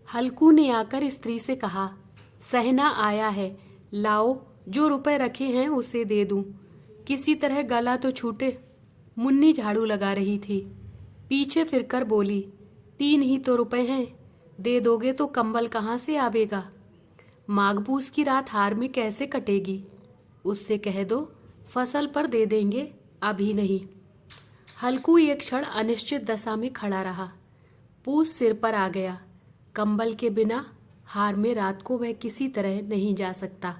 हल्कू ने आकर स्त्री से कहा, सहना आया है, लाओ, जो रुपए रखे हैं उसे दे दूं। किसी तरह गला तो छूटे। मुन्नी झाड़ू लगा रही थी, पीछे फिरकर बोली, 3 ही तो रुपए हैं, दे दोगे तो कंबल कहाँ से आवेगा? माघबूस की रात हार में कैसे कटेगी? उससे कह दो फसल पर दे देंगे, अभी नहीं। हल्कू एक क्षण अनिश्चित दशा में खड़ा रहा। पूस सिर पर आ गया। कंबल के बिना हार में रात को वह किसी तरह नहीं जा सकता,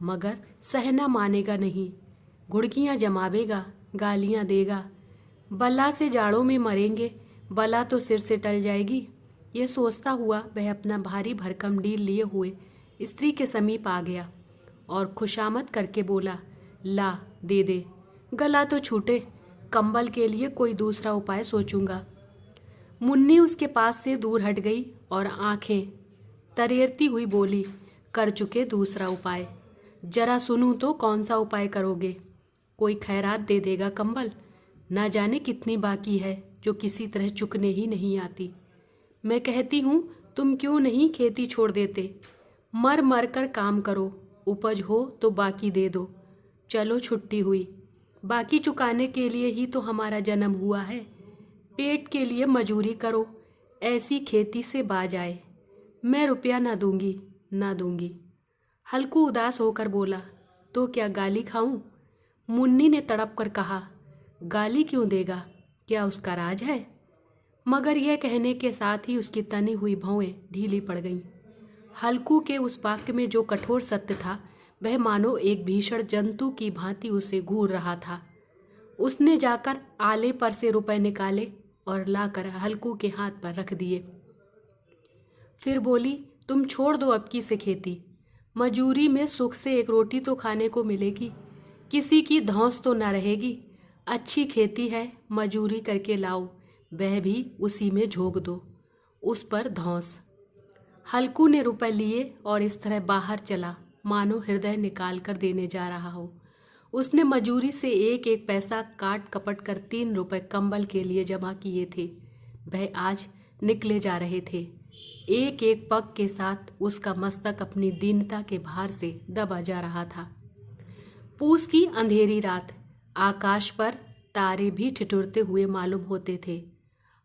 मगर सहना मानेगा नहीं। घुड़कियां जमावेगा, गालियां देगा। बला से जाड़ों में मरेंगे, बला तो सिर से टल जाएगी। यह सोचता हुआ वह अपना भारी भरकम डील लिए हुए स्त्री के समीप आ गया और खुशामद करके बोला, ला, दे दे, गला तो छूटे, कंबल के लिए कोई दूसरा उपाय सोचूंगा। मुन्नी उसके पास से दूर हट गई और आंखें तरेरती हुई बोली, कर चुके दूसरा उपाय। जरा सुनूं तो कौन सा उपाय करोगे? कोई खैरात दे देगा कंबल, ना जाने कितनी बाकी है जो किसी तरह चुकने ही नहीं आती। मैं कहती हूँ तुम क्यों नहीं खेती छोड़ देते? मर मर कर काम करो, उपज हो तो बाकी दे दो। चलो छुट्टी हुई, बाकी चुकाने के लिए ही तो हमारा जन्म हुआ है। पेट के लिए मजूरी करो, ऐसी खेती से बाज आए। मैं रुपया ना दूंगी, ना दूंगी। हल्कू उदास होकर बोला, तो क्या गाली खाऊं? मुन्नी ने तड़प कर कहा, गाली क्यों देगा, क्या उसका राज है? मगर यह कहने के साथ ही उसकी तनी हुई भौएं ढीली पड़ गईं। हल्कू के उस वाक्य में जो कठोर सत्य था, वह मानो एक भीषण जंतु की भांति उसे घूर रहा था। उसने जाकर आले पर से रुपए निकाले और लाकर हल्कू के हाथ पर रख दिए। फिर बोली, तुम छोड़ दो अब की से खेती। मजूरी में सुख से एक रोटी तो खाने को मिलेगी, किसी की धौंस तो न रहेगी। अच्छी खेती है, मजूरी करके लाओ, वह भी उसी में झोंक दो, उस पर धौंस। हल्कू ने रुपए लिए और इस तरह बाहर चला मानो हृदय निकाल कर देने जा रहा हो। उसने मजूरी से एक एक पैसा काट कपट कर 3 रुपए कंबल के लिए जमा किए थे। वह आज निकले जा रहे थे। एक एक पग के साथ उसका मस्तक अपनी दीनता के भार से दबा जा रहा था। पूस की अंधेरी रात, आकाश पर तारे भी ठिठुरते हुए मालूम होते थे।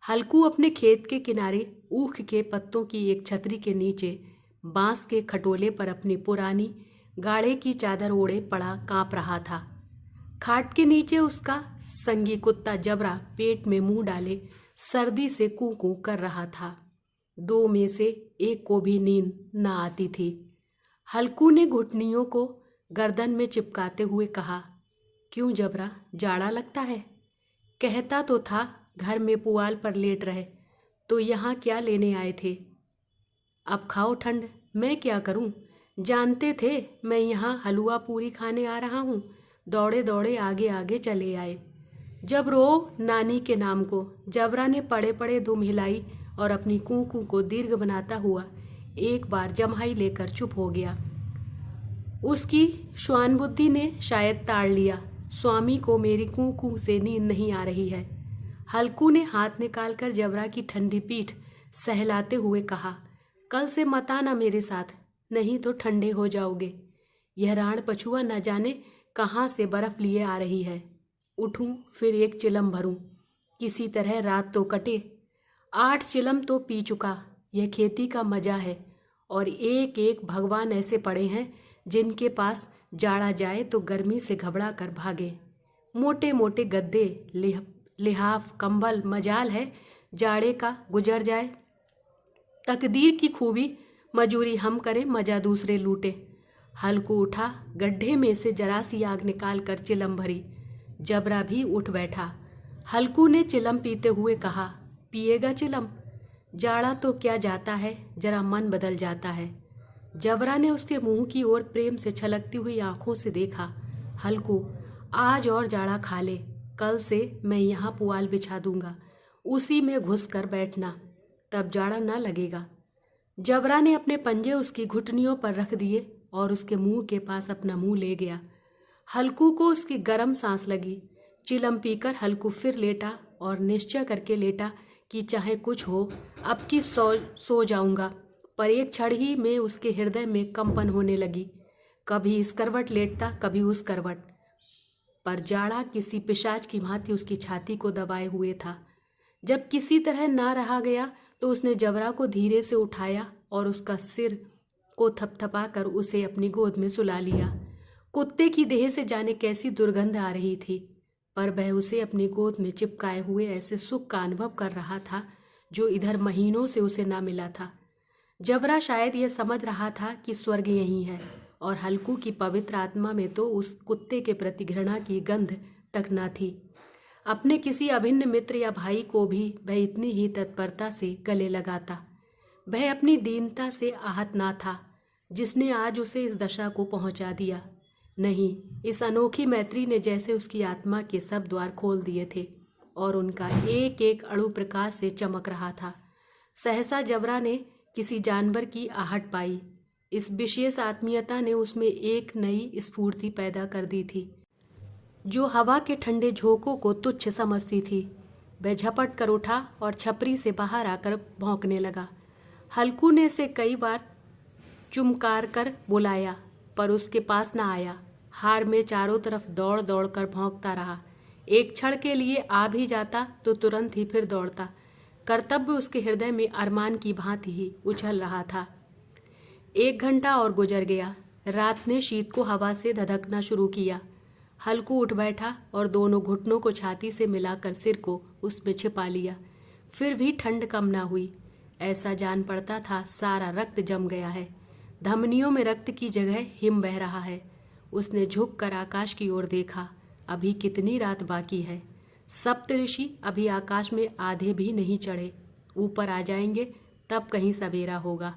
हल्कू अपने खेत के किनारे ऊख के पत्तों की एक छतरी के नीचे बांस के खटोले पर अपनी पुरानी गाड़े की चादर ओढ़े पड़ा कांप रहा था। खाट के नीचे उसका संगी कुत्ता जबरा पेट में मुंह डाले सर्दी से कूं कूं कर रहा था। 2 में से एक को भी नींद न आती थी। हल्कू ने घुटनियों को गर्दन में चिपकाते हुए कहा, क्यों जबरा, जाड़ा लगता है? कहता तो था घर में पुआल पर लेट रहे, तो यहाँ क्या लेने आए थे? अब खाओ ठंड, मैं क्या करूं? जानते थे मैं यहाँ हलवा पूरी खाने आ रहा हूँ, दौड़े दौड़े आगे आगे चले आए। जब रो नानी के नाम को। जबरा ने पड़े पड़े दुम हिलाई और अपनी कूकू को दीर्घ बनाता हुआ एक बार जम्हाई लेकर चुप हो गया। उसकी श्वान बुद्धि ने शायद ताड़ लिया, स्वामी को मेरी कूकू से नींद नहीं आ रही है। हल्कू ने हाथ निकालकर जबरा की ठंडी पीठ सहलाते हुए कहा, कल से मत आना मेरे साथ, नहीं तो ठंडे हो जाओगे। यह राण पछुआ न जाने कहाँ से बर्फ लिए आ रही है। उठूं फिर एक चिलम भरूं, किसी तरह रात तो कटे। 8 चिलम तो पी चुका। यह खेती का मजा है। और एक एक भगवान ऐसे पड़े हैं जिनके पास जाड़ा जाए तो गर्मी से घबरा कर भागे। मोटे मोटे गद्दे, लिहाफ, कंबल, मजाल है जाड़े का गुजर जाए। तकदीर की खूबी, मजूरी हम करें, मजा दूसरे लूटे। हल्कू उठा, गड्ढे में से जरा सी आग निकाल कर चिलम भरी। जबरा भी उठ बैठा। हल्कू ने चिलम पीते हुए कहा, पिएगा चिलम? जाड़ा तो क्या जाता है, जरा मन बदल जाता है। जबरा ने उसके मुंह की ओर प्रेम से छलकती हुई आंखों से देखा। हल्कू, आज और जाड़ा खा ले, कल से मैं यहाँ पुआल बिछा दूंगा, उसी में घुस कर बैठना, तब जाड़ा ना लगेगा। जबरा ने अपने पंजे उसकी घुटनियों पर रख दिए और उसके मुंह के पास अपना मुंह ले गया। हल्कू को उसकी गर्म सांस लगी। चिलम पीकर हल्कू फिर लेटा और निश्चय करके लेटा कि चाहे कुछ हो अब की सो जाऊंगा। पर एक क्षण ही में उसके हृदय में कंपन होने लगी। कभी इस करवट लेटता, कभी उस करवट, पर जाड़ा किसी पिशाच की भांति उसकी छाती को दबाए हुए था। जब किसी तरह ना रहा गया तो उसने जबरा को धीरे से उठाया और उसका सिर को थपथपाकर उसे अपनी गोद में सुला लिया। कुत्ते की देह से जाने कैसी दुर्गंध आ रही थी, पर वह उसे अपनी गोद में चिपकाए हुए ऐसे सुख का अनुभव कर रहा था जो इधर महीनों से उसे ना मिला था। जबरा शायद यह समझ रहा था कि स्वर्ग यही है, और हल्कू की पवित्र आत्मा में तो उस कुत्ते के प्रति घृणा की गंध तक न थी। अपने किसी अभिन्न मित्र या भाई को भी वह इतनी ही तत्परता से गले लगाता। वह अपनी दीनता से आहत ना था जिसने आज उसे इस दशा को पहुंचा दिया। नहीं, इस अनोखी मैत्री ने जैसे उसकी आत्मा के सब द्वार खोल दिए थे और उनका एक एक अणु प्रकाश से चमक रहा था। सहसा जबरा ने किसी जानवर की आहट पाई। इस विशेष आत्मीयता ने उसमें एक नई स्फूर्ति पैदा कर दी थी जो हवा के ठंडे झोंकों को तुच्छ समझती थी। वह झपट कर उठा और छपरी से बाहर आकर भौंकने लगा। हल्कू ने इसे कई बार चुमकार कर बुलाया पर उसके पास न आया। हार में चारों तरफ दौड़ दौड़ कर भौंकता रहा। एक क्षण के लिए आ भी जाता तो तुरंत ही फिर दौड़ता। कर्तव्य उसके हृदय में अरमान की भांति ही उछल रहा था। 1 घंटा और गुजर गया। रात ने शीत को हवा से धधकना शुरू किया। हल्कू उठ बैठा और दोनों घुटनों को छाती से मिलाकर सिर को उसमें छिपा लिया। फिर भी ठंड कम ना हुई। ऐसा जान पड़ता था सारा रक्त जम गया है। धमनियों में रक्त की जगह हिम बह रहा है। उसने झुक कर आकाश की ओर देखा। अभी कितनी रात बाकी है। सप्तऋषि अभी आकाश में आधे भी नहीं चढ़े। ऊपर आ जाएंगे तब कहीं सवेरा होगा।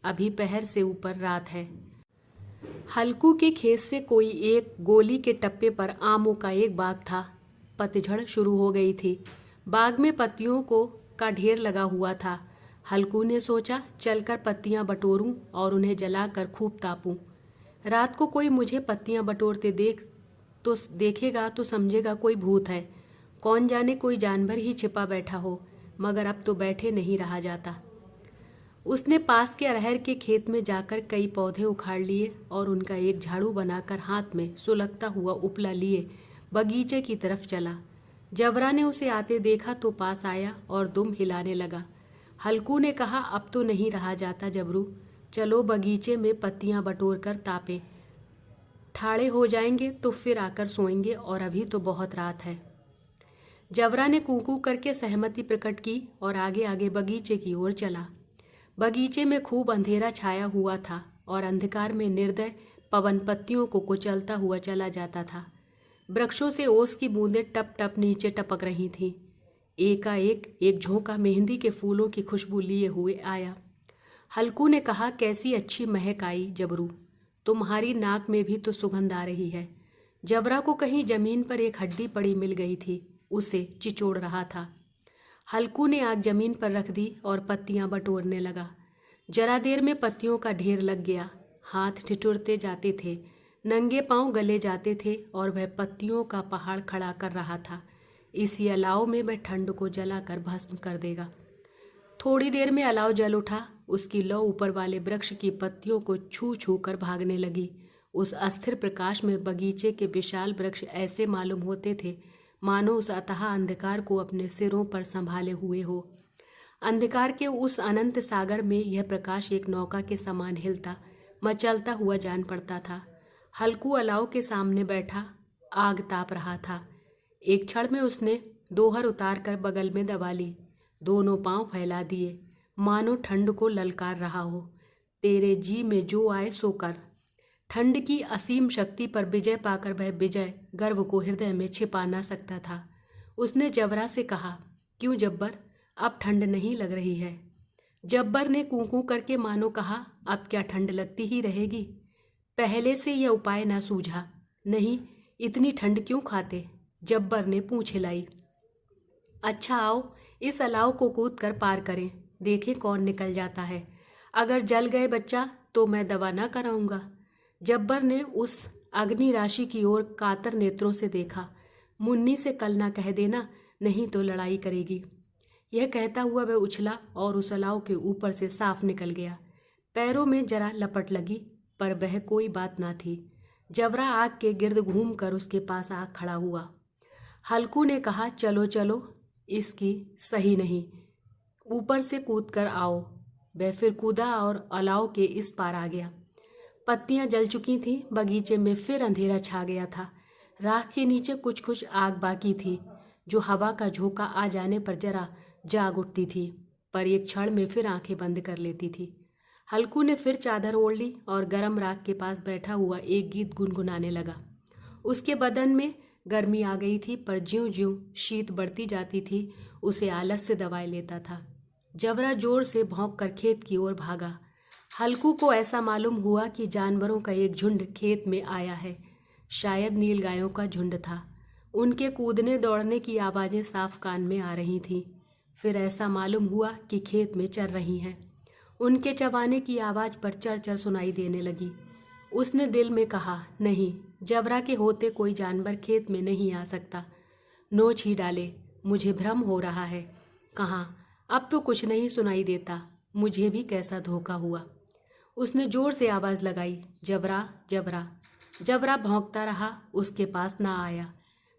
अभी पहर से ऊपर रात है। हल्कू के खेत से कोई एक गोली के टप्पे पर आमों का एक बाग था। पतझड़ शुरू हो गई थी। बाग में पत्तियों का ढेर लगा हुआ था। हल्कू ने सोचा चलकर पत्तियां बटोरूं और उन्हें जलाकर खूब तापूं। रात को कोई मुझे पत्तियां बटोरते देखेगा तो समझेगा कोई भूत है। कौन जाने कोई जानवर ही छिपा बैठा हो, मगर अब तो बैठे नहीं रहा जाता। उसने पास के अरहर के खेत में जाकर कई पौधे उखाड़ लिए और उनका एक झाड़ू बनाकर हाथ में सुलगता हुआ उपला लिए बगीचे की तरफ चला। जबरा ने उसे आते देखा तो पास आया और दुम हिलाने लगा। हल्कू ने कहा, अब तो नहीं रहा जाता जबरू, चलो बगीचे में पत्तियां बटोर कर तापे। ठाड़े हो जाएंगे तो फिर आकर सोएंगे और अभी तो बहुत रात है। जबरा ने कूकू करके सहमति प्रकट की और आगे आगे बगीचे की ओर चला। बगीचे में खूब अंधेरा छाया हुआ था और अंधकार में निर्दय पवन पत्तियों को कुचलता हुआ चला जाता था। वृक्षों से ओस की बूंदें टप टप नीचे टपक रही थीं। एकाएक एक झोंका मेहंदी के फूलों की खुशबू लिए हुए आया। हल्कू ने कहा, कैसी अच्छी महक आई जबरू, तुम्हारी नाक में भी तो सुगंध आ रही है। जबरा को कहीं जमीन पर एक हड्डी पड़ी मिल गई थी, उसे चिचोड़ रहा था। हल्कू ने आग जमीन पर रख दी और पत्तियां बटोरने लगा। जरा देर में पत्तियों का ढेर लग गया। हाथ ठिठुरते जाते थे, नंगे पांव गले जाते थे और वह पत्तियों का पहाड़ खड़ा कर रहा था। इसी अलाव में वह ठंड को जलाकर भस्म कर देगा। थोड़ी देर में अलाव जल उठा। उसकी लौ ऊपर वाले वृक्ष की पत्तियों को छू छू कर भागने लगी। उस अस्थिर प्रकाश में बगीचे के विशाल वृक्ष ऐसे मालूम होते थे मानो उस अथाह अंधकार को अपने सिरों पर संभाले हुए हो। अंधकार के उस अनंत सागर में यह प्रकाश एक नौका के समान हिलता मचलता हुआ जान पड़ता था। हल्कू अलाव के सामने बैठा आग ताप रहा था। एक क्षण में उसने दोहर उतार कर बगल में दबा ली, दोनों पांव फैला दिए, मानो ठंड को ललकार रहा हो। तेरे जी में जो आए सो कर। ठंड की असीम शक्ति पर विजय पाकर वह विजय गर्व को हृदय में छिपा ना सकता था। उसने जबरा से कहा, क्यों जब्बर, अब ठंड नहीं लग रही है? जब्बर ने कूकू करके मानो कहा, अब क्या ठंड लगती ही रहेगी? पहले से यह उपाय ना सूझा। नहीं, इतनी ठंड क्यों खाते? जब्बर ने पूंछ हिलाई। अच्छा आओ, इस अलाव को कूद कर पार करें, देखें कौन निकल जाता है। अगर जल गए बच्चा तो मैं दवा ना कराऊंगा। जब्बर ने उस अग्नि राशि की ओर कातर नेत्रों से देखा। मुन्नी से कल ना कह देना, नहीं तो लड़ाई करेगी। यह कहता हुआ वह उछला और उस अलाव के ऊपर से साफ निकल गया। पैरों में जरा लपट लगी, पर वह कोई बात ना थी। जबरा आग के गिर्द घूम कर उसके पास आ खड़ा हुआ। हल्कू ने कहा, चलो चलो, इसकी सही नहीं, ऊपर से कूद कर आओ। वह फिर कूदा और अलाव के इस पार आ गया। पत्तियां जल चुकी थीं, बगीचे में फिर अंधेरा छा गया था। राख के नीचे कुछ कुछ आग बाकी थी, जो हवा का झोंका आ जाने पर जरा जाग उठती थी, पर एक क्षण में फिर आंखें बंद कर लेती थी। हल्कू ने फिर चादर ओढ़ ली और गरम राख के पास बैठा हुआ एक गीत गुनगुनाने लगा। उसके बदन में गर्मी आ गई थी, पर ज्यों ज्यों शीत बढ़ती जाती थी उसे आलस से दबाए लेता था। जबरा जोर से भौंक कर खेत की ओर भागा। हल्कू को ऐसा मालूम हुआ कि जानवरों का एक झुंड खेत में आया है। शायद नीलगायों का झुंड था। उनके कूदने दौड़ने की आवाज़ें साफ कान में आ रही थीं। फिर ऐसा मालूम हुआ कि खेत में चर रही हैं। उनके चबाने की आवाज़ पर चर चर सुनाई देने लगी। उसने दिल में कहा, नहीं, जबरा के होते कोई जानवर खेत में नहीं आ सकता। नोच ही डाले, मुझे भ्रम हो रहा है। कहाँ, अब तो कुछ नहीं सुनाई देता। मुझे भी कैसा धोखा हुआ। उसने जोर से आवाज़ लगाई, जबरा जबरा। जबरा भौंकता रहा, उसके पास ना आया।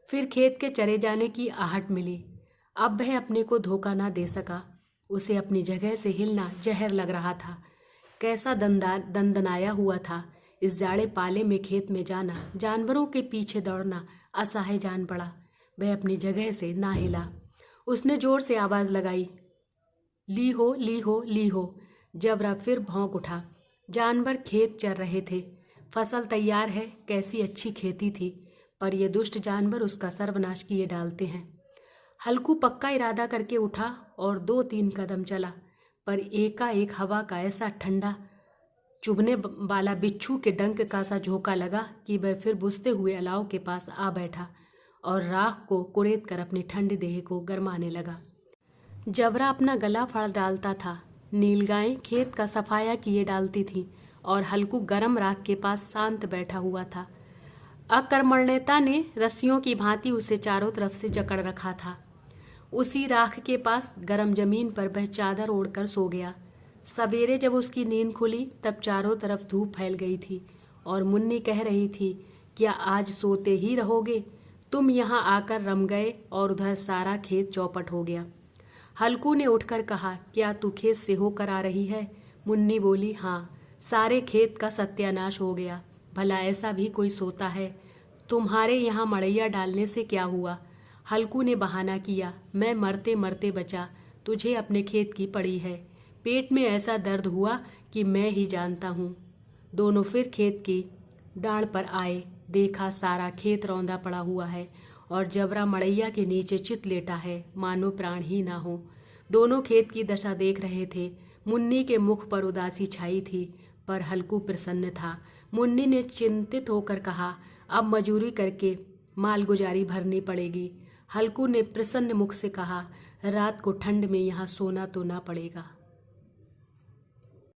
फिर खेत के चरे जाने की आहट मिली। अब वह अपने को धोखा ना दे सका। उसे अपनी जगह से हिलना जहर लग रहा था। कैसा दंदनाया हुआ था। इस जाड़े पाले में खेत में जाना, जानवरों के पीछे दौड़ना असहाय जान पड़ा। वह अपनी जगह से ना हिला। उसने जोर से आवाज़ लगाई, ली हो ली हो ली हो। जबरा फिर भौंक उठा। जानवर खेत चर रहे थे। फसल तैयार है, कैसी अच्छी खेती थी, पर ये दुष्ट जानवर उसका सर्वनाश किए डालते हैं। हल्कू पक्का इरादा करके उठा और 2-3 कदम चला, पर एकाएक हवा का ऐसा ठंडा चुभने वाला बिच्छू के डंक का सा झोंका लगा कि वह फिर बुझते हुए अलाव के पास आ बैठा और राख को कुरेद कर अपनी ठंडी देह को गरमाने लगा। जबरा अपना गला फाड़ डालता था। नीलगायें खेत का सफाया किए डालती थीं और हल्कू गरम राख के पास शांत बैठा हुआ था। अकर्मण्यता ने रस्सियों की भांति उसे चारों तरफ से जकड़ रखा था। उसी राख के पास गरम जमीन पर वह चादर ओढ़कर सो गया। सवेरे जब उसकी नींद खुली तब चारों तरफ धूप फैल गई थी और मुन्नी कह रही थी, क्या आज सोते ही रहोगे? तुम यहाँ आकर रम गए और उधर सारा खेत चौपट हो गया। हल्कू ने उठकर कहा, क्या तू खेत से होकर आ रही है? मुन्नी बोली, हाँ, सारे खेत का सत्यानाश हो गया। भला ऐसा भी कोई सोता है? तुम्हारे यहाँ मड़ैया डालने से क्या हुआ? हल्कू ने बहाना किया, मैं मरते मरते बचा, तुझे अपने खेत की पड़ी है। पेट में ऐसा दर्द हुआ कि मैं ही जानता हूँ। दोनों फिर खेत की डाढ़ पर आए। देखा सारा खेत रौंदा पड़ा हुआ है और जबरा मड़ैया के नीचे चित लेटा है, मानो प्राण ही ना हो। दोनों खेत की दशा देख रहे थे। मुन्नी के मुख पर उदासी छाई थी, पर हल्कू प्रसन्न था। मुन्नी ने चिंतित होकर कहा, अब मजूरी करके मालगुजारी भरनी पड़ेगी। हल्कू ने प्रसन्न मुख से कहा, रात को ठंड में यहाँ सोना तो ना पड़ेगा।